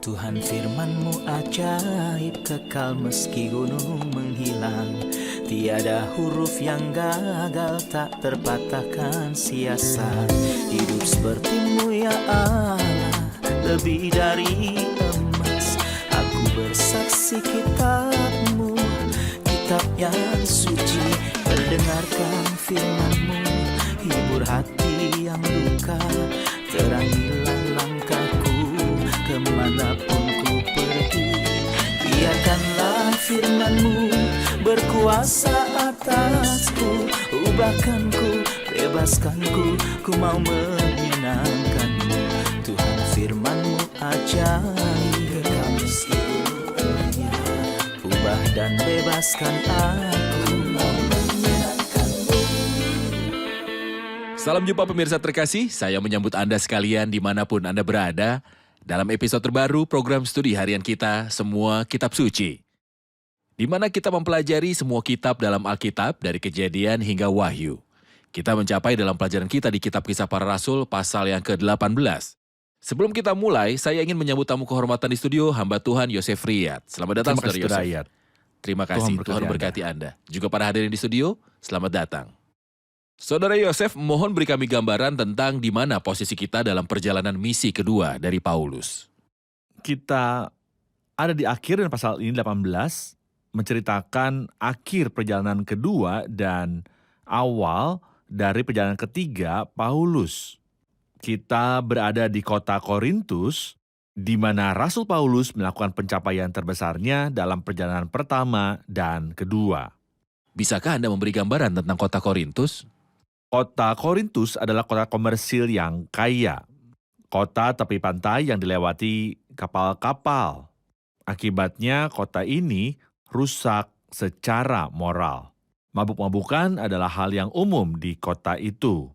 Tuhan firman-Mu ajaib, kekal meski gunung menghilang. Tiada huruf yang gagal, tak terpatahkan siasat. Hidup seperti-Mu ya Allah, lebih dari emas. Aku bersaksi kitab-Mu, kitab yang suci. Mendengarkan firman-Mu, hibur hati yang luka. Terangilah langkahku kemanapun ku pergi. Biarkanlah firman-Mu berkuasa atasku. Ubahkanku, bebaskanku, ku mau menyenangkan-Mu. Tuhan firman-Mu ajaib, kekal meski dunia. Ubah dan bebaskan aku, mau menyenangkan-Mu. Salam jumpa pemirsa terkasih, saya menyambut Anda sekalian dimanapun Anda berada dalam episode terbaru program studi harian kita, Semua Kitab Suci. Di mana kita mempelajari semua kitab dalam Alkitab dari Kejadian hingga Wahyu. Kita mencapai dalam pelajaran kita di Kitab Kisah Para Rasul pasal yang ke-18. Sebelum kita mulai, saya ingin menyambut tamu kehormatan di studio, hamba Tuhan Yosef Riyad. Selamat datang, Saudara Yosef. Terima kasih, Tuhan berkati Anda. Juga para hadirin di studio, selamat datang. Saudara Yosef, mohon beri kami gambaran tentang di mana posisi kita dalam perjalanan misi kedua dari Paulus. Kita ada di akhir dan pasal ini 18 menceritakan akhir perjalanan kedua dan awal dari perjalanan ketiga Paulus. Kita berada di kota Korintus, di mana Rasul Paulus melakukan pencapaian terbesarnya dalam perjalanan pertama dan kedua. Bisakah Anda memberi gambaran tentang kota Korintus? Kota Korintus adalah kota komersil yang kaya. Kota tepi pantai yang dilewati kapal-kapal. Akibatnya kota ini rusak secara moral. Mabuk-mabukan adalah hal yang umum di kota itu,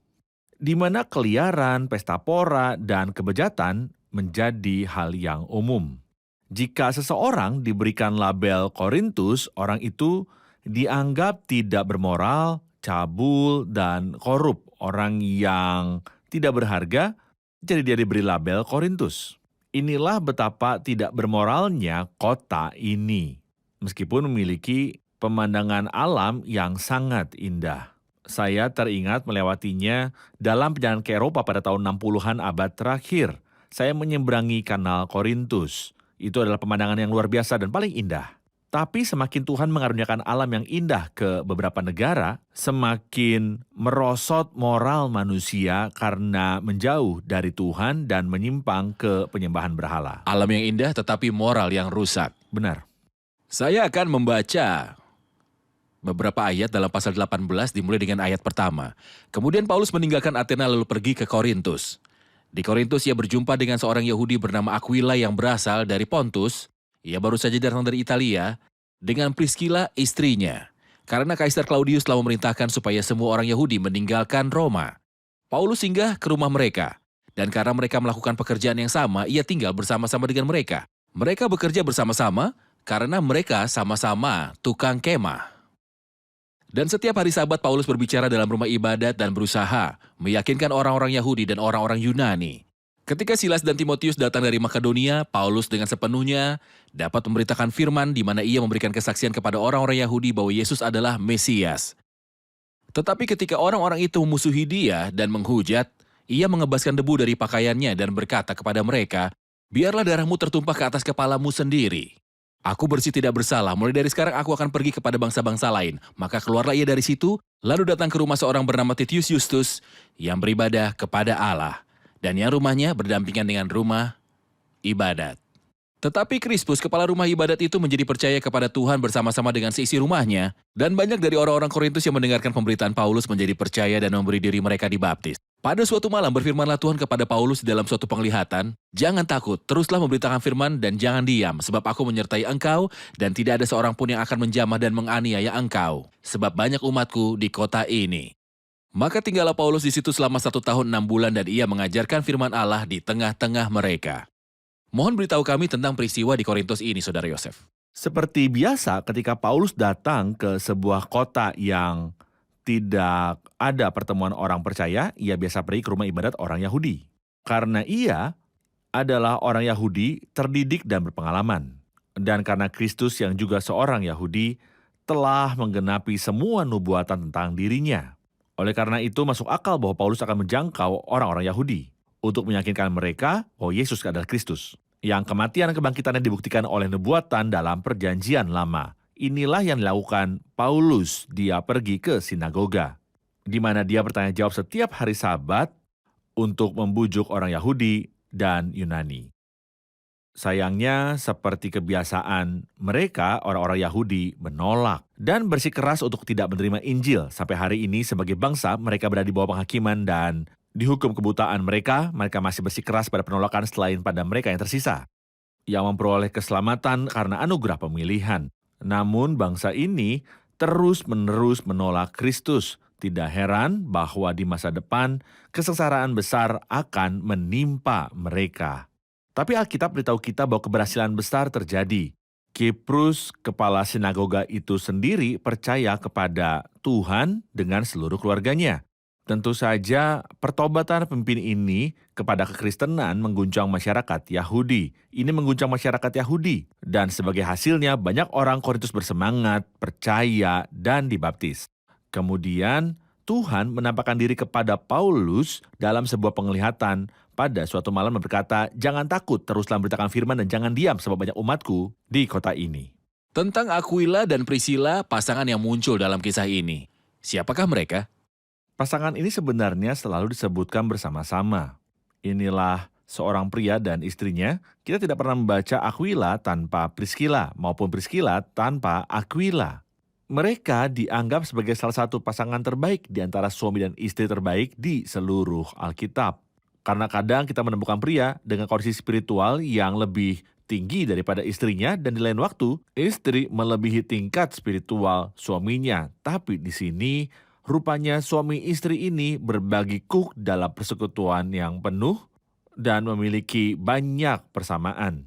di mana keliaran, pesta pora, dan kebejatan menjadi hal yang umum. Jika seseorang diberikan label Korintus, orang itu dianggap tidak bermoral, cabul, dan korup. Orang yang tidak berharga, jadi dia diberi label Korintus. Inilah betapa tidak bermoralnya kota ini, meskipun memiliki pemandangan alam yang sangat indah. Saya teringat melewatinya dalam perjalanan ke Eropa pada tahun 60-an abad terakhir. Saya menyeberangi kanal Korintus. Itu adalah pemandangan yang luar biasa dan paling indah. Tapi semakin Tuhan mengaruniakan alam yang indah ke beberapa negara, semakin merosot moral manusia karena menjauh dari Tuhan dan menyimpang ke penyembahan berhala. Alam yang indah tetapi moral yang rusak. Benar. Saya akan membaca beberapa ayat dalam pasal 18 dimulai dengan ayat pertama. Kemudian Paulus meninggalkan Athena lalu pergi ke Korintus. Di Korintus ia berjumpa dengan seorang Yahudi bernama Aquila yang berasal dari Pontus. Ia baru saja datang dari Italia dengan Priscilla istrinya. Karena Kaisar Claudius telah memerintahkan supaya semua orang Yahudi meninggalkan Roma. Paulus singgah ke rumah mereka. Dan karena mereka melakukan pekerjaan yang sama, ia tinggal bersama-sama dengan mereka. Mereka bekerja bersama-sama karena mereka sama-sama tukang kemah. Dan setiap hari Sabat Paulus berbicara dalam rumah ibadat dan berusaha meyakinkan orang-orang Yahudi dan orang-orang Yunani. Ketika Silas dan Timotius datang dari Makedonia, Paulus dengan sepenuhnya dapat memberitakan firman di mana ia memberikan kesaksian kepada orang-orang Yahudi bahwa Yesus adalah Mesias. Tetapi ketika orang-orang itu memusuhi dia dan menghujat, ia mengebaskan debu dari pakaiannya dan berkata kepada mereka, "Biarlah darahmu tertumpah ke atas kepalamu sendiri. Aku bersih tidak bersalah, mulai dari sekarang aku akan pergi kepada bangsa-bangsa lain." Maka keluarlah ia dari situ, lalu datang ke rumah seorang bernama Titius Justus yang beribadah kepada Allah. Dan yang rumahnya berdampingan dengan rumah ibadat. Tetapi Krispus, kepala rumah ibadat itu menjadi percaya kepada Tuhan bersama-sama dengan seisi rumahnya, dan banyak dari orang-orang Korintus yang mendengarkan pemberitaan Paulus menjadi percaya dan memberi diri mereka dibaptis. Pada suatu malam berfirmanlah Tuhan kepada Paulus dalam suatu penglihatan, "Jangan takut, teruslah memberitakan firman dan jangan diam, sebab aku menyertai engkau dan tidak ada seorang pun yang akan menjamah dan menganiaya engkau, sebab banyak umatku di kota ini." Maka tinggallah Paulus di situ selama 1 tahun 6 bulan dan ia mengajarkan firman Allah di tengah-tengah mereka. Mohon beritahu kami tentang peristiwa di Korintus ini, Saudara Yosef. Seperti biasa ketika Paulus datang ke sebuah kota yang tidak ada pertemuan orang percaya, ia biasa pergi ke rumah ibadat orang Yahudi. Karena ia adalah orang Yahudi terdidik dan berpengalaman. Dan karena Kristus yang juga seorang Yahudi telah menggenapi semua nubuatan tentang dirinya. Oleh karena itu masuk akal bahwa Paulus akan menjangkau orang-orang Yahudi untuk meyakinkan mereka bahwa Yesus adalah Kristus, yang kematian dan kebangkitannya dibuktikan oleh nubuatan dalam perjanjian lama. Inilah yang dilakukan Paulus. Dia pergi ke sinagoga, di mana dia bertanya jawab setiap hari Sabat untuk membujuk orang Yahudi dan Yunani. Sayangnya, seperti kebiasaan mereka, orang-orang Yahudi menolak dan bersikeras untuk tidak menerima Injil. Sampai hari ini sebagai bangsa, mereka berada di bawah penghakiman dan dihukum kebutaan mereka masih bersikeras pada penolakan selain pada mereka yang tersisa, yang memperoleh keselamatan karena anugerah pemilihan. Namun bangsa ini terus-menerus menolak Kristus. Tidak heran bahwa di masa depan kesengsaraan besar akan menimpa mereka. Tapi Alkitab beritahu kita bahwa keberhasilan besar terjadi. Kiprus, kepala sinagoga itu sendiri percaya kepada Tuhan dengan seluruh keluarganya. Tentu saja pertobatan pemimpin ini kepada kekristenan mengguncang masyarakat Yahudi. Ini mengguncang masyarakat Yahudi. Dan sebagai hasilnya banyak orang Korintus bersemangat, percaya, dan dibaptis. Kemudian Tuhan menampakkan diri kepada Paulus dalam sebuah penglihatan. Pada suatu malam berkata, "Jangan takut, teruslah memberitakan firman dan jangan diam sebab banyak umatku di kota ini." Tentang Aquila dan Priscilla, pasangan yang muncul dalam kisah ini. Siapakah mereka? Pasangan ini sebenarnya selalu disebutkan bersama-sama. Inilah seorang pria dan istrinya. Kita tidak pernah membaca Aquila tanpa Priscilla maupun Priscilla tanpa Aquila. Mereka dianggap sebagai salah satu pasangan terbaik di antara suami dan istri terbaik di seluruh Alkitab. Karena kadang kita menemukan pria dengan kondisi spiritual yang lebih tinggi daripada istrinya dan di lain waktu istri melebihi tingkat spiritual suaminya. Tapi di sini rupanya suami istri ini berbagi kuk dalam persekutuan yang penuh dan memiliki banyak persamaan.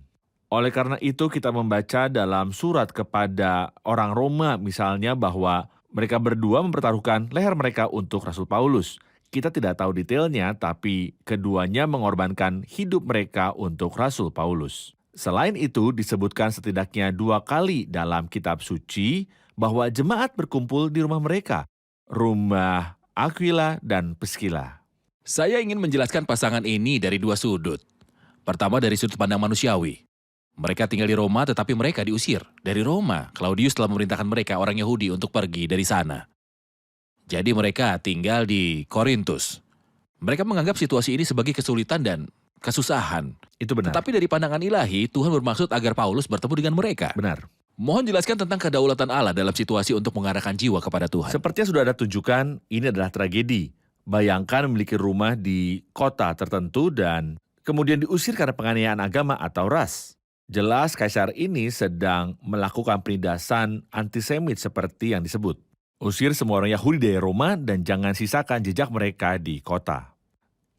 Oleh karena itu kita membaca dalam surat kepada orang Roma misalnya bahwa mereka berdua mempertaruhkan leher mereka untuk Rasul Paulus. Kita tidak tahu detailnya, tapi keduanya mengorbankan hidup mereka untuk Rasul Paulus. Selain itu, disebutkan setidaknya 2 kali dalam kitab suci bahwa jemaat berkumpul di rumah mereka, rumah Aquila dan Priscilla. Saya ingin menjelaskan pasangan ini dari 2 sudut. Pertama dari sudut pandang manusiawi. Mereka tinggal di Roma tetapi mereka diusir dari Roma. Claudius telah memerintahkan mereka orang Yahudi untuk pergi dari sana. Jadi mereka tinggal di Korintus. Mereka menganggap situasi ini sebagai kesulitan dan kesusahan. Itu benar. Tetapi dari pandangan ilahi, Tuhan bermaksud agar Paulus bertemu dengan mereka. Benar. Mohon jelaskan tentang kedaulatan Allah dalam situasi untuk mengarahkan jiwa kepada Tuhan. Seperti yang sudah Anda tunjukkan, ini adalah tragedi. Bayangkan memiliki rumah di kota tertentu dan kemudian diusir karena penganiayaan agama atau ras. Jelas kaisar ini sedang melakukan penindasan antisemit seperti yang disebut. Usir semua orang Yahudi dari Roma dan jangan sisakan jejak mereka di kota.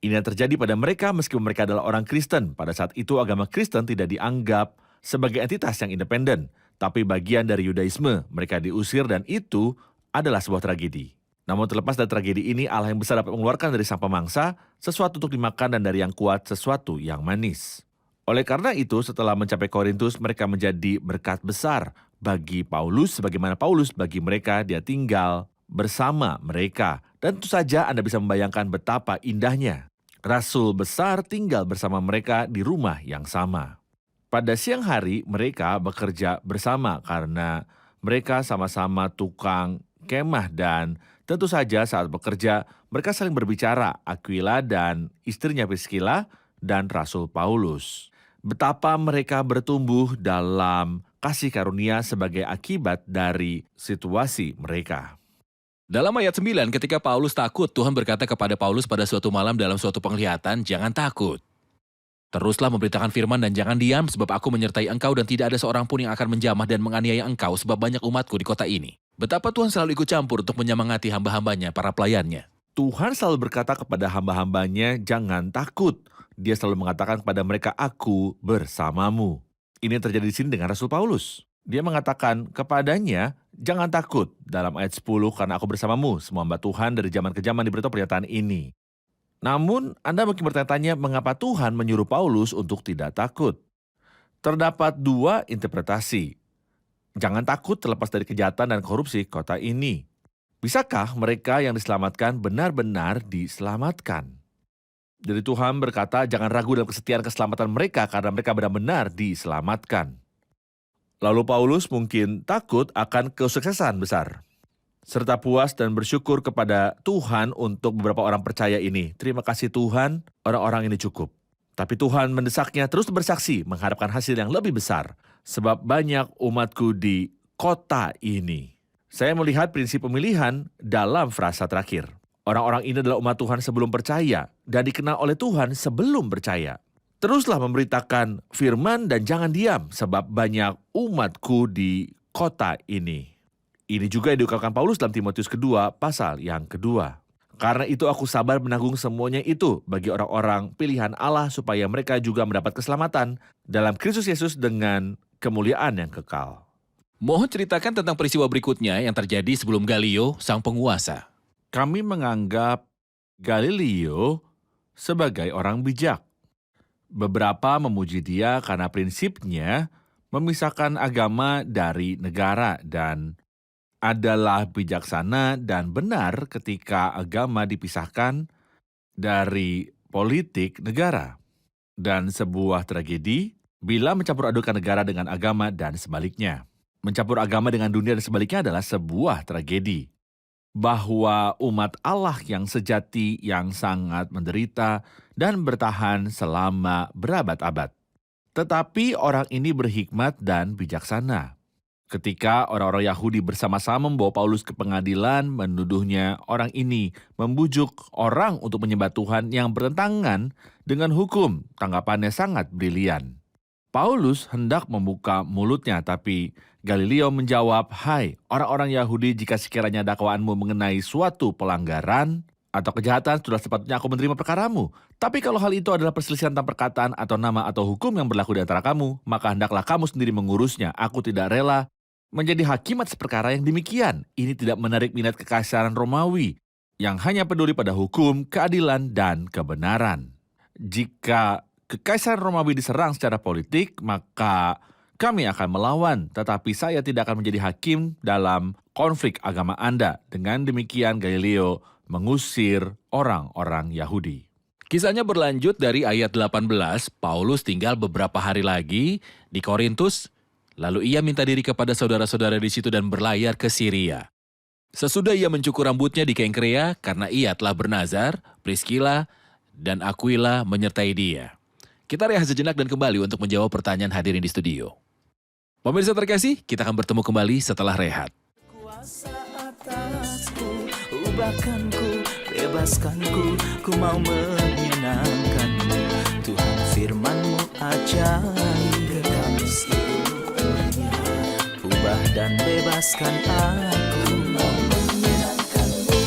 Ini yang terjadi pada mereka meskipun mereka adalah orang Kristen. Pada saat itu agama Kristen tidak dianggap sebagai entitas yang independen, tapi bagian dari Yudaisme. Mereka diusir dan itu adalah sebuah tragedi. Namun terlepas dari tragedi ini, Allah yang besar dapat mengeluarkan dari sang pemangsa sesuatu untuk dimakan dan dari yang kuat sesuatu yang manis. Oleh karena itu, setelah mencapai Korintus, mereka menjadi berkat besar bagi Paulus, sebagaimana Paulus bagi mereka, dia tinggal bersama mereka. Dan tentu saja Anda bisa membayangkan betapa indahnya. Rasul besar tinggal bersama mereka di rumah yang sama. Pada siang hari, mereka bekerja bersama karena mereka sama-sama tukang kemah dan tentu saja saat bekerja, mereka saling berbicara, Aquila dan istrinya Priscilla dan Rasul Paulus. Betapa mereka bertumbuh dalam kasih karunia sebagai akibat dari situasi mereka. Dalam ayat 9, ketika Paulus takut, Tuhan berkata kepada Paulus pada suatu malam dalam suatu penglihatan, "Jangan takut. Teruslah memberitakan firman dan jangan diam, sebab aku menyertai engkau dan tidak ada seorang pun yang akan menjamah dan menganiaya engkau, sebab banyak umatku di kota ini." Betapa Tuhan selalu ikut campur untuk menyemangati hamba-hambanya, para pelayannya. Tuhan selalu berkata kepada hamba-hambanya, jangan takut. Dia selalu mengatakan kepada mereka, aku bersamamu. Ini yang terjadi di sini dengan Rasul Paulus. Dia mengatakan kepadanya, jangan takut. Dalam ayat 10, karena aku bersamamu, semua hamba Tuhan dari zaman ke zaman diberitahu pernyataan ini. Namun, Anda mungkin bertanya-tanya mengapa Tuhan menyuruh Paulus untuk tidak takut. Terdapat dua interpretasi. Jangan takut terlepas dari kejahatan dan korupsi kota ini. Bisakah mereka yang diselamatkan benar-benar diselamatkan? Jadi Tuhan berkata, jangan ragu dalam kesetiaan keselamatan mereka karena mereka benar-benar diselamatkan. Lalu Paulus mungkin takut akan kesuksesan besar, serta puas dan bersyukur kepada Tuhan untuk beberapa orang percaya ini. Terima kasih Tuhan, orang-orang ini cukup. Tapi Tuhan mendesaknya terus bersaksi mengharapkan hasil yang lebih besar, sebab banyak umatku di kota ini. Saya melihat prinsip pemilihan dalam frasa terakhir. Orang-orang ini adalah umat Tuhan sebelum percaya dan dikenal oleh Tuhan sebelum percaya. Teruslah memberitakan firman dan jangan diam, sebab banyak umatku di kota ini. Ini juga yang diungkapkan Paulus dalam Timotius kedua, pasal yang kedua. Karena itu aku sabar menanggung semuanya itu bagi orang-orang pilihan Allah supaya mereka juga mendapat keselamatan dalam Kristus Yesus dengan kemuliaan yang kekal. Mohon ceritakan tentang peristiwa berikutnya yang terjadi sebelum Galio, sang penguasa. Kami menganggap Galileo sebagai orang bijak. Beberapa memuji dia karena prinsipnya memisahkan agama dari negara dan adalah bijaksana dan benar ketika agama dipisahkan dari politik negara. Dan sebuah tragedi bila mencampur adukan negara dengan agama dan sebaliknya. Mencampur agama dengan dunia dan sebaliknya adalah sebuah tragedi. Bahwa umat Allah yang sejati yang sangat menderita dan bertahan selama berabad-abad. Tetapi orang ini berhikmat dan bijaksana. Ketika orang-orang Yahudi bersama-sama membawa Paulus ke pengadilan, menuduhnya orang ini membujuk orang untuk menyembah Tuhan yang bertentangan dengan hukum. Tanggapannya sangat brilian. Paulus hendak membuka mulutnya, tapi Galileo menjawab, "Hai orang-orang Yahudi, jika sekiranya dakwaanmu mengenai suatu pelanggaran atau kejahatan, sudah sepatutnya aku menerima perkaramu. Tapi kalau hal itu adalah perselisihan tentang perkataan atau nama atau hukum yang berlaku di antara kamu, maka hendaklah kamu sendiri mengurusnya. Aku tidak rela menjadi hakim atas perkara yang demikian. Ini tidak menarik minat kekaisaran Romawi, yang hanya peduli pada hukum, keadilan, dan kebenaran. Jika Kekaisaran Romawi diserang secara politik, maka kami akan melawan, tetapi saya tidak akan menjadi hakim dalam konflik agama Anda." Dengan demikian Galileo mengusir orang-orang Yahudi. Kisahnya berlanjut dari ayat 18, Paulus tinggal beberapa hari lagi di Korintus, lalu ia minta diri kepada saudara-saudara di situ dan berlayar ke Syria. Sesudah ia mencukur rambutnya di Kengkrea karena ia telah bernazar, Priskila dan Aquila menyertai dia. Kita rehat sejenak dan kembali untuk menjawab pertanyaan hadirin di studio. Pemirsa terkasih, kita akan bertemu kembali setelah rehat. Kuasa atasku, ubahkanku, bebaskanku, ku mau menyenangkanmu. Tuhan firman-Mu ajaib, kekal meskipun ubah dan bebaskan aku, mau menyenangkanmu.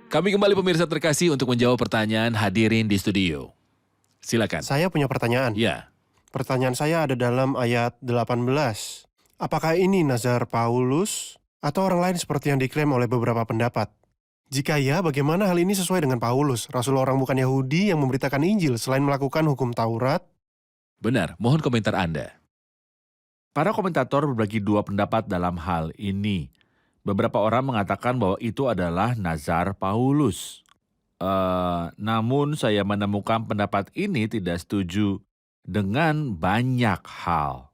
Kami kembali pemirsa terkasih untuk menjawab pertanyaan hadirin di studio. Silakan. Saya punya pertanyaan. Ya, Pertanyaan saya ada dalam ayat 18. Apakah ini nazar Paulus atau orang lain seperti yang diklaim oleh beberapa pendapat? Jika ya, bagaimana hal ini sesuai dengan Paulus, rasul orang bukan Yahudi yang memberitakan Injil selain melakukan hukum Taurat? benar. Mohon komentar Anda. Para komentator berbagi dua pendapat dalam hal ini. Beberapa orang mengatakan bahwa itu adalah nazar Paulus. Namun saya menemukan pendapat ini tidak setuju dengan banyak hal.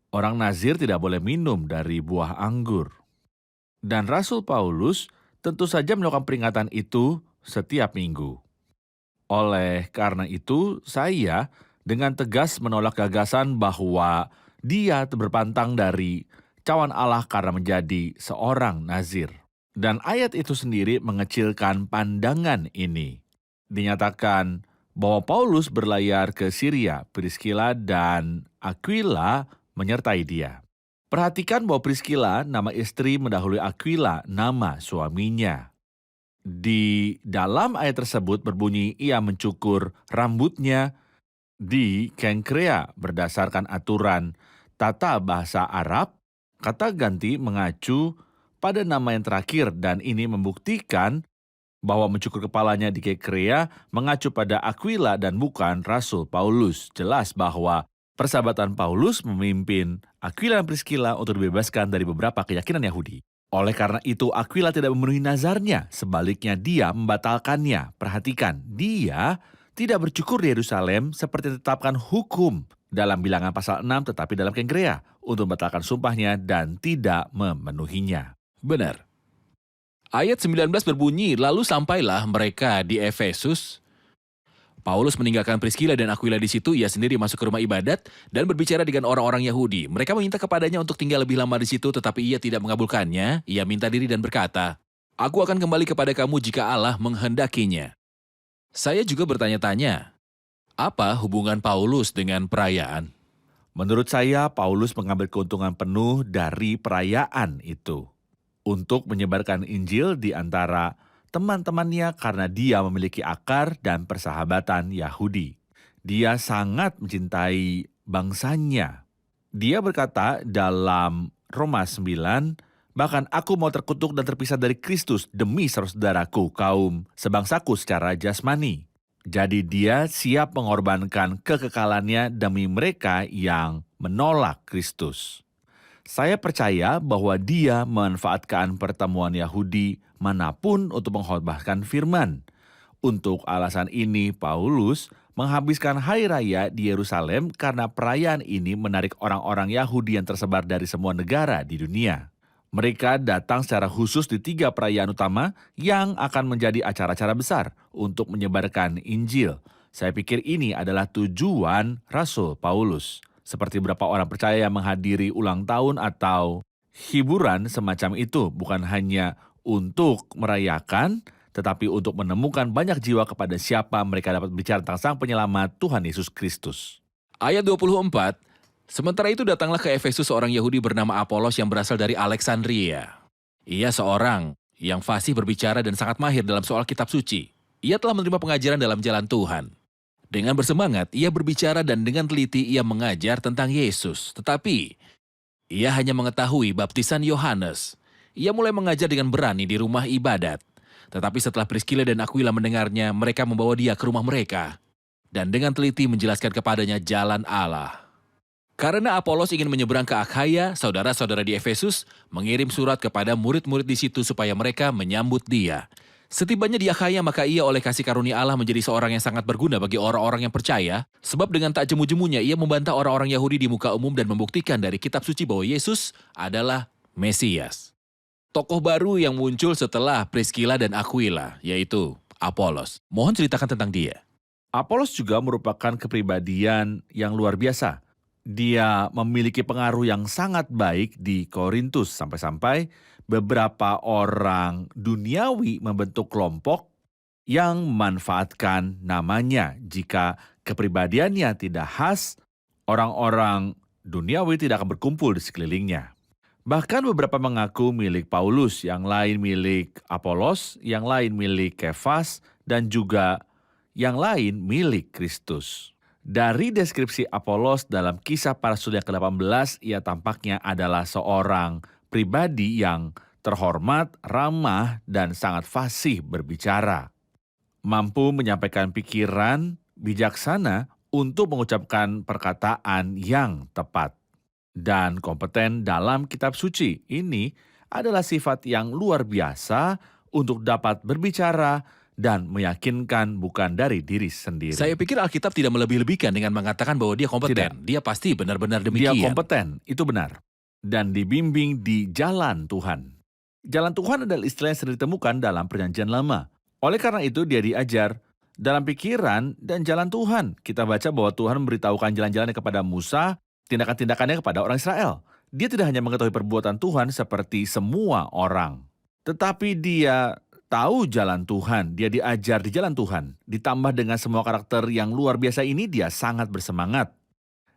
Orang Nazir tidak boleh minum dari buah anggur. Dan Rasul Paulus tentu saja melakukan peringatan itu setiap minggu. Oleh karena itu, saya dengan tegas menolak gagasan bahwa dia berpantang dari cawan Allah karena menjadi seorang Nazir. Dan ayat itu sendiri mengecilkan pandangan ini. Dinyatakan bahwa Paulus berlayar ke Syria, Priskila dan Aquila menyertai dia. Perhatikan bahwa Priskila, nama istri, mendahului Aquila, nama suaminya. Di dalam ayat tersebut berbunyi ia mencukur rambutnya di Kengkrea berdasarkan aturan tata bahasa Arab. Kata ganti mengacu pada nama yang terakhir dan ini membuktikan Bahwa mencukur kepalanya di Kekrea mengacu pada Aquila dan bukan Rasul Paulus. Jelas bahwa persahabatan Paulus memimpin Aquila dan Priscilla untuk dibebaskan dari beberapa keyakinan Yahudi. Oleh karena itu, Aquila tidak memenuhi nazarnya, sebaliknya dia membatalkannya. Perhatikan, dia tidak bercukur di Yerusalem seperti ditetapkan hukum dalam Bilangan pasal 6 tetapi dalam Kengkrea untuk membatalkan sumpahnya dan tidak memenuhinya. Benar. Ayat 19 berbunyi, lalu sampailah mereka di Efesus. Paulus meninggalkan Priscilla dan Aquila di situ, ia sendiri masuk ke rumah ibadat dan berbicara dengan orang-orang Yahudi. Mereka meminta kepadanya untuk tinggal lebih lama di situ, tetapi ia tidak mengabulkannya. Ia minta diri dan berkata, "Aku akan kembali kepada kamu jika Allah menghendakinya." Saya juga bertanya-tanya, apa hubungan Paulus dengan perayaan? Menurut saya, Paulus mengambil keuntungan penuh dari perayaan itu untuk menyebarkan Injil di antara teman-temannya karena dia memiliki akar dan persahabatan Yahudi. Dia sangat mencintai bangsanya. Dia berkata dalam Roma 9, bahkan aku mau terkutuk dan terpisah dari Kristus demi saudaraku kaum sebangsaku secara jasmani. Jadi dia siap mengorbankan kekekalannya demi mereka yang menolak Kristus. Saya percaya bahwa dia memanfaatkan pertemuan Yahudi manapun untuk mengkhotbahkan firman. Untuk alasan ini, Paulus menghabiskan hari raya di Yerusalem karena perayaan ini menarik orang-orang Yahudi yang tersebar dari semua negara di dunia. Mereka datang secara khusus di 3 perayaan utama yang akan menjadi acara-acara besar untuk menyebarkan Injil. Saya pikir ini adalah tujuan Rasul Paulus. Seperti beberapa orang percaya yang menghadiri ulang tahun atau hiburan semacam itu, bukan hanya untuk merayakan, tetapi untuk menemukan banyak jiwa kepada siapa mereka dapat bicara tentang Sang Penyelamat Tuhan Yesus Kristus. Ayat 24, sementara itu datanglah ke Efesus seorang Yahudi bernama Apolos yang berasal dari Alexandria. Ia seorang yang fasih berbicara dan sangat mahir dalam soal kitab suci. Ia telah menerima pengajaran dalam jalan Tuhan. Dengan bersemangat, ia berbicara dan dengan teliti ia mengajar tentang Yesus. Tetapi, ia hanya mengetahui baptisan Yohanes. Ia mulai mengajar dengan berani di rumah ibadat. Tetapi setelah Priscilla dan Aquila mendengarnya, mereka membawa dia ke rumah mereka. Dan dengan teliti menjelaskan kepadanya jalan Allah. Karena Apolos ingin menyeberang ke Akhaya, saudara-saudara di Efesus mengirim surat kepada murid-murid di situ supaya mereka menyambut dia. Setibanya di Akhaya, maka ia oleh kasih karunia Allah menjadi seorang yang sangat berguna bagi orang-orang yang percaya, sebab dengan tak jemu-jemunya ia membantah orang-orang Yahudi di muka umum dan membuktikan dari kitab suci bahwa Yesus adalah Mesias. Tokoh baru yang muncul setelah Priscilla dan Aquila, yaitu Apolos. Mohon ceritakan tentang dia. Apolos juga merupakan kepribadian yang luar biasa. Dia memiliki pengaruh yang sangat baik di Korintus sampai-sampai beberapa orang duniawi membentuk kelompok yang memanfaatkan namanya. Jika kepribadiannya tidak khas, orang-orang duniawi tidak akan berkumpul di sekelilingnya. Bahkan beberapa mengaku milik Paulus, yang lain milik Apolos, yang lain milik Kefas, dan juga yang lain milik Kristus. Dari deskripsi Apolos dalam Kisah Para Rasul yang ke-18, ia tampaknya adalah seorang pribadi yang terhormat, ramah, dan sangat fasih berbicara. Mampu menyampaikan pikiran bijaksana untuk mengucapkan perkataan yang tepat. Dan kompeten dalam kitab suci. Ini adalah sifat yang luar biasa untuk dapat berbicara dan meyakinkan bukan dari diri sendiri. Saya pikir Alkitab tidak melebih-lebihkan dengan mengatakan bahwa dia kompeten. Tidak. Dia pasti benar-benar Dia demikian. kompeten, itu benar. Dan dibimbing di jalan Tuhan. Jalan Tuhan adalah istilah yang sering ditemukan dalam Perjanjian Lama. Oleh karena itu dia diajar dalam pikiran dan jalan Tuhan. Kita baca bahwa Tuhan memberitahukan jalan-jalannya kepada Musa, tindakan-tindakannya kepada orang Israel. Dia tidak hanya mengetahui perbuatan Tuhan seperti semua orang. Tetapi dia tahu jalan Tuhan, dia diajar di jalan Tuhan. Ditambah dengan semua karakter yang luar biasa ini, dia sangat bersemangat.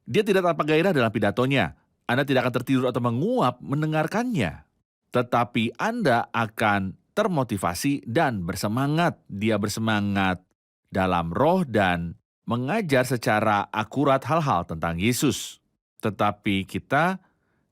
Dia tidak tanpa gairah dalam pidatonya. Anda tidak akan tertidur atau menguap mendengarkannya. Tetapi Anda akan termotivasi dan bersemangat. Dia bersemangat dalam roh dan mengajar secara akurat hal-hal tentang Yesus. Tetapi kita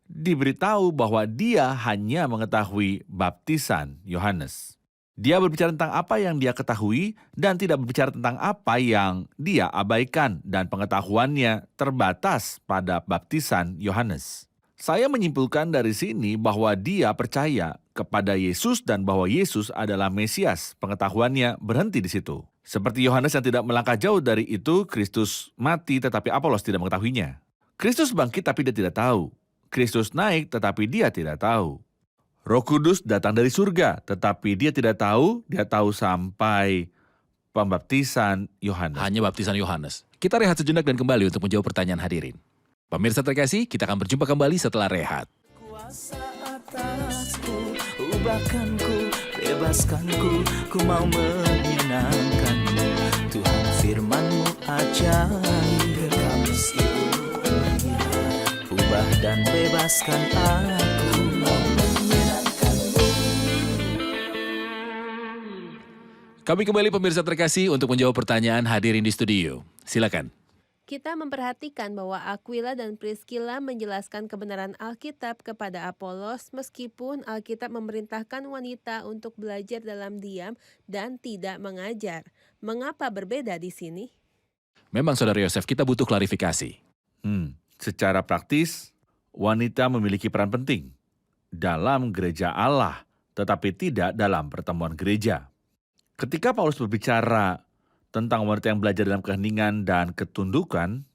diberitahu bahwa dia hanya mengetahui baptisan Yohanes. Dia berbicara tentang apa yang dia ketahui dan tidak berbicara tentang apa yang dia abaikan, dan pengetahuannya terbatas pada baptisan Yohanes. Saya menyimpulkan dari sini bahwa dia percaya kepada Yesus dan bahwa Yesus adalah Mesias. Pengetahuannya berhenti di situ. Seperti Yohanes yang tidak melangkah jauh dari itu, Kristus mati tetapi Apolos tidak mengetahuinya. Kristus bangkit tapi dia tidak tahu. Kristus naik tetapi dia tidak tahu. Roh Kudus datang dari surga, tetapi dia tidak tahu, dia tahu sampai pembaptisan Yohanes. Hanya baptisan Yohanes. Kita rehat sejenak dan kembali untuk menjawab pertanyaan hadirin. Pemirsa terkasih, kita akan berjumpa kembali setelah rehat. Kuasa atasku, ubahkanku, bebaskanku, ku mau menyenangkanmu. Tuhan firman-Mu ajaib, kami seluruhnya. Ubah dan bebaskan aku, mau menyenangkanmu. Kami kembali pemirsa terkasih untuk menjawab pertanyaan hadirin di studio. Silakan. Kita memperhatikan bahwa Aquila dan Priscilla menjelaskan kebenaran Alkitab kepada Apolos meskipun Alkitab memerintahkan wanita untuk belajar dalam diam dan tidak mengajar. Mengapa berbeda di sini? Memang Saudara Yosef, kita butuh klarifikasi. Secara praktis, wanita memiliki peran penting dalam gereja Allah, tetapi tidak dalam pertemuan gereja. Ketika Paulus berbicara tentang wanita yang belajar dalam keheningan dan ketundukan,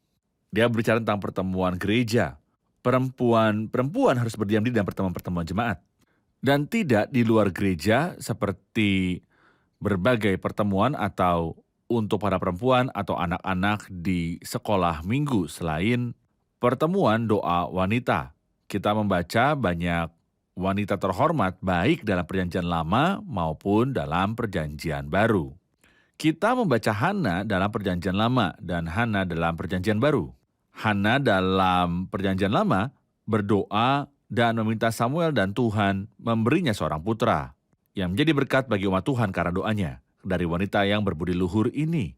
dia berbicara tentang pertemuan gereja. Perempuan harus berdiam diri dalam pertemuan-pertemuan jemaat. Dan tidak di luar gereja seperti berbagai pertemuan atau untuk para perempuan atau anak-anak di sekolah minggu selain pertemuan doa wanita. Kita membaca banyak wanita terhormat baik dalam perjanjian lama maupun dalam perjanjian baru. Kita membaca Hana dalam perjanjian lama dan Hana dalam perjanjian baru. Hana dalam perjanjian lama berdoa dan meminta Samuel dan Tuhan memberinya seorang putra yang menjadi berkat bagi umat Tuhan karena doanya dari wanita yang berbudi luhur ini.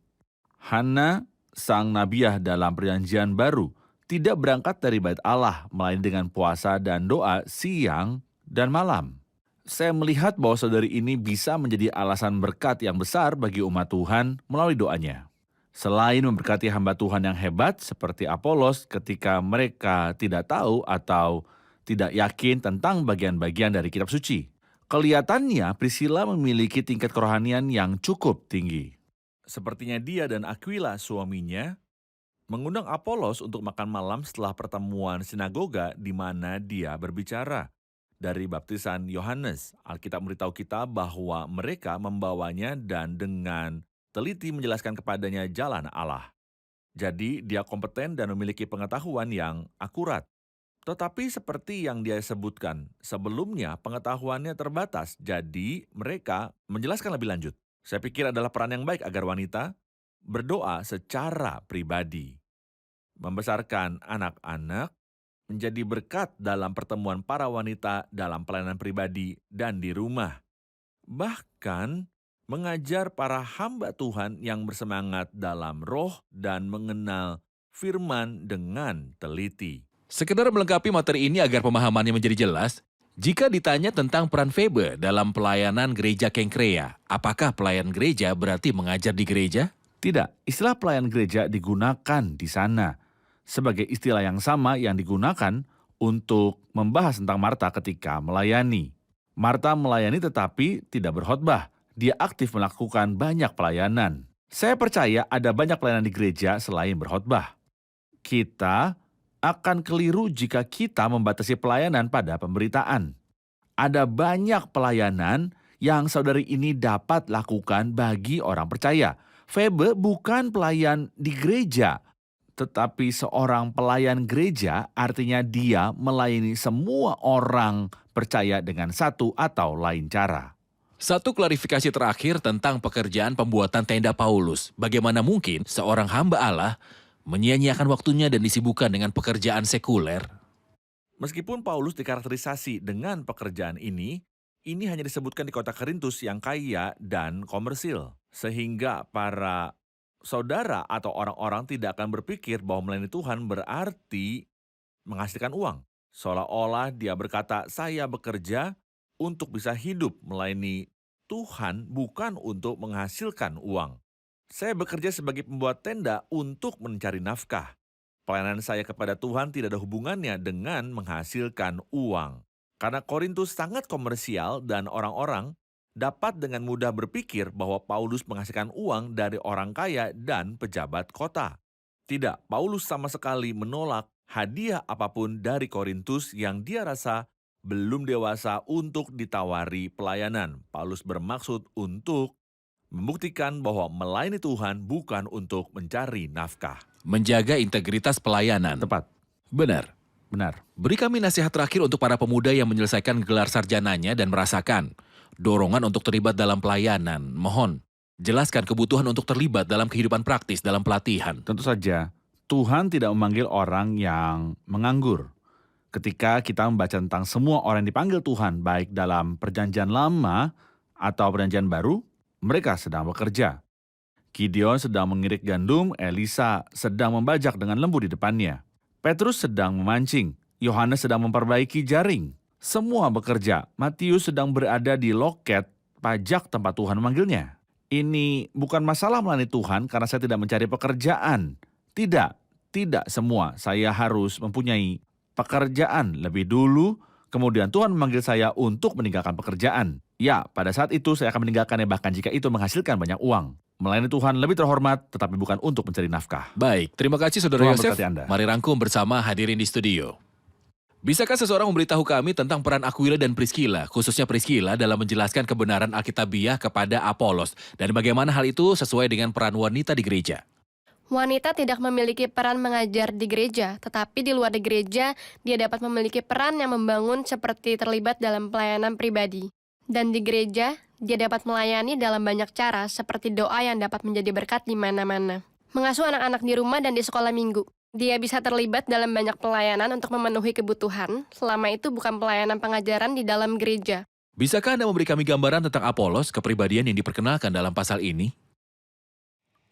Hana, sang nabiah dalam perjanjian baru, tidak berangkat dari bait Allah, melainkan dengan puasa dan doa siang dan malam. Saya melihat bahwa saudari ini bisa menjadi alasan berkat yang besar bagi umat Tuhan melalui doanya. Selain memberkati hamba Tuhan yang hebat seperti Apolos ketika mereka tidak tahu atau tidak yakin tentang bagian-bagian dari kitab suci. Kelihatannya Priscilla memiliki tingkat kerohanian yang cukup tinggi. Sepertinya dia dan Aquila suaminya mengundang Apolos untuk makan malam setelah pertemuan sinagoga di mana dia berbicara. Dari baptisan Yohanes, Alkitab memberitahu kita bahwa mereka membawanya dan dengan teliti menjelaskan kepadanya jalan Allah. Jadi dia kompeten dan memiliki pengetahuan yang akurat. Tetapi seperti yang dia sebutkan, sebelumnya pengetahuannya terbatas, jadi mereka menjelaskan lebih lanjut. Saya pikir adalah peran yang baik agar wanita berdoa secara pribadi, membesarkan anak-anak, menjadi berkat dalam pertemuan para wanita dalam pelayanan pribadi dan di rumah. Bahkan mengajar para hamba Tuhan yang bersemangat dalam roh dan mengenal firman dengan teliti. Sekedar melengkapi materi ini agar pemahamannya menjadi jelas, jika ditanya tentang peran Febe dalam pelayanan gereja Kenkrea, apakah pelayan gereja berarti mengajar di gereja? Tidak, istilah pelayan gereja digunakan di sana sebagai istilah yang sama yang digunakan untuk membahas tentang Marta ketika melayani. Marta melayani tetapi tidak berkhotbah. Dia aktif melakukan banyak pelayanan. Saya percaya ada banyak pelayanan di gereja selain berkhotbah. Kita akan keliru jika kita membatasi pelayanan pada pemberitaan. Ada banyak pelayanan yang saudari ini dapat lakukan bagi orang percaya. Febe bukan pelayan di gereja, tetapi seorang pelayan gereja artinya dia melayani semua orang percaya dengan satu atau lain cara. Satu klarifikasi terakhir tentang pekerjaan pembuatan tenda Paulus. Bagaimana mungkin seorang hamba Allah menyia-nyiakan waktunya dan disibukkan dengan pekerjaan sekuler? Meskipun Paulus dikarakterisasi dengan pekerjaan ini hanya disebutkan di kota Korintus yang kaya dan komersil, sehingga para saudara atau orang-orang tidak akan berpikir bahwa melayani Tuhan berarti menghasilkan uang. Seolah-olah dia berkata, saya bekerja untuk bisa hidup melayani Tuhan bukan untuk menghasilkan uang. Saya bekerja sebagai pembuat tenda untuk mencari nafkah. Pelayanan saya kepada Tuhan tidak ada hubungannya dengan menghasilkan uang. Karena Korintus sangat komersial dan orang-orang dapat dengan mudah berpikir bahwa Paulus menghasilkan uang dari orang kaya dan pejabat kota. Tidak, Paulus sama sekali menolak hadiah apapun dari Korintus yang dia rasa belum dewasa untuk ditawari pelayanan. Paulus bermaksud untuk membuktikan bahwa melayani Tuhan bukan untuk mencari nafkah. Menjaga integritas pelayanan. Tepat, Benar. benar. Beri kami nasihat terakhir untuk para pemuda yang menyelesaikan gelar sarjananya dan merasakan dorongan untuk terlibat dalam pelayanan. Mohon, jelaskan kebutuhan untuk terlibat dalam kehidupan praktis dalam pelatihan. Tentu saja, Tuhan tidak memanggil orang yang menganggur. Ketika kita membaca tentang semua orang yang dipanggil Tuhan, baik dalam perjanjian lama atau perjanjian baru, mereka sedang bekerja. Gideon sedang mengirik gandum, Elisa sedang membajak dengan lembu di depannya. Petrus sedang memancing, Yohanes sedang memperbaiki jaring. Semua bekerja. Matius sedang berada di loket pajak tempat Tuhan memanggilnya. Ini bukan masalah melayani Tuhan karena saya tidak mencari pekerjaan. Tidak semua. Saya harus mempunyai pekerjaan lebih dulu, kemudian Tuhan memanggil saya untuk meninggalkan pekerjaan. Ya, pada saat itu saya akan meninggalkannya bahkan jika itu menghasilkan banyak uang. Melayani Tuhan lebih terhormat, tetapi bukan untuk mencari nafkah. Baik, terima kasih Saudara Tuhan Yosef. berkati Anda. Mari rangkum bersama hadirin di studio. Bisakah seseorang memberitahu kami tentang peran Aquila dan Priscilla, khususnya Priscilla dalam menjelaskan kebenaran Alkitabiah kepada Apolos, dan bagaimana hal itu sesuai dengan peran wanita di gereja? Wanita tidak memiliki peran mengajar di gereja, tetapi di luar di gereja, dia dapat memiliki peran yang membangun seperti terlibat dalam pelayanan pribadi. Dan di gereja, dia dapat melayani dalam banyak cara, seperti doa yang dapat menjadi berkat di mana-mana. Mengasuh anak-anak di rumah dan di sekolah minggu. Dia bisa terlibat dalam banyak pelayanan untuk memenuhi kebutuhan, selama itu bukan pelayanan pengajaran di dalam gereja. Bisakah Anda memberi kami gambaran tentang Apolos, kepribadian yang diperkenalkan dalam pasal ini?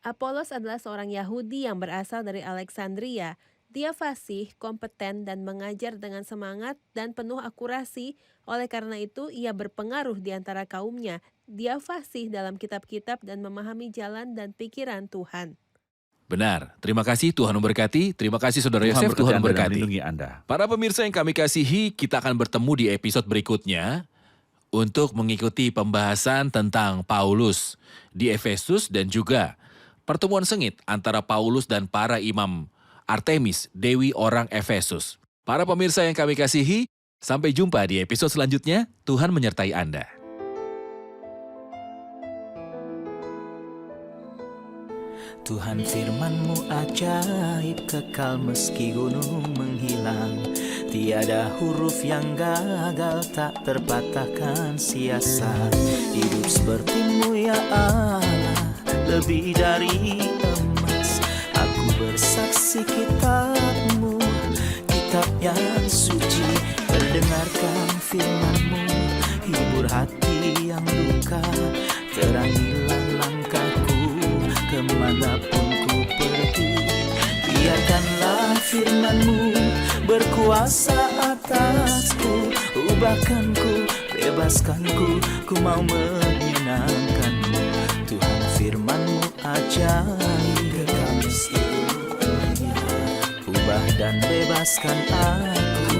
Apolos adalah seorang Yahudi yang berasal dari Alexandria. Dia fasih, kompeten, dan mengajar dengan semangat dan penuh akurasi. Oleh karena itu, ia berpengaruh di antara kaumnya. Dia fasih dalam kitab-kitab dan memahami jalan dan pikiran Tuhan. Benar. Terima kasih, Tuhan memberkati. Terima kasih Saudara Tuhan Yosef, Tuhan Anda dan memberkati. melindungi Anda. Para pemirsa yang kami kasihi, kita akan bertemu di episode berikutnya untuk mengikuti pembahasan tentang Paulus di Efesus dan juga pertemuan sengit antara Paulus dan para imam Artemis, dewi orang Efesus. Para pemirsa yang kami kasihi, sampai jumpa di episode selanjutnya. Tuhan menyertai Anda. Tuhan firman-Mu ajaib, kekal meski gunung menghilang. Tiada huruf yang gagal, tak terpatahkan siasat. Hidup seperti-Mu ya Allah, lebih dari emas. Aku bersaksi kitab-Mu, kitab yang suci. Mendengarkan firman-Mu, hibur hati yang luka. Terangilah langkahku kemanapun ku pergi. Biarkanlah firman-Mu berkuasa atasku. Ubahkanku, bebaskanku, ku mau menyenangkan-Mu. Tuhan firman-Mu ajaib, kekal meski ubah dan bebaskan aku.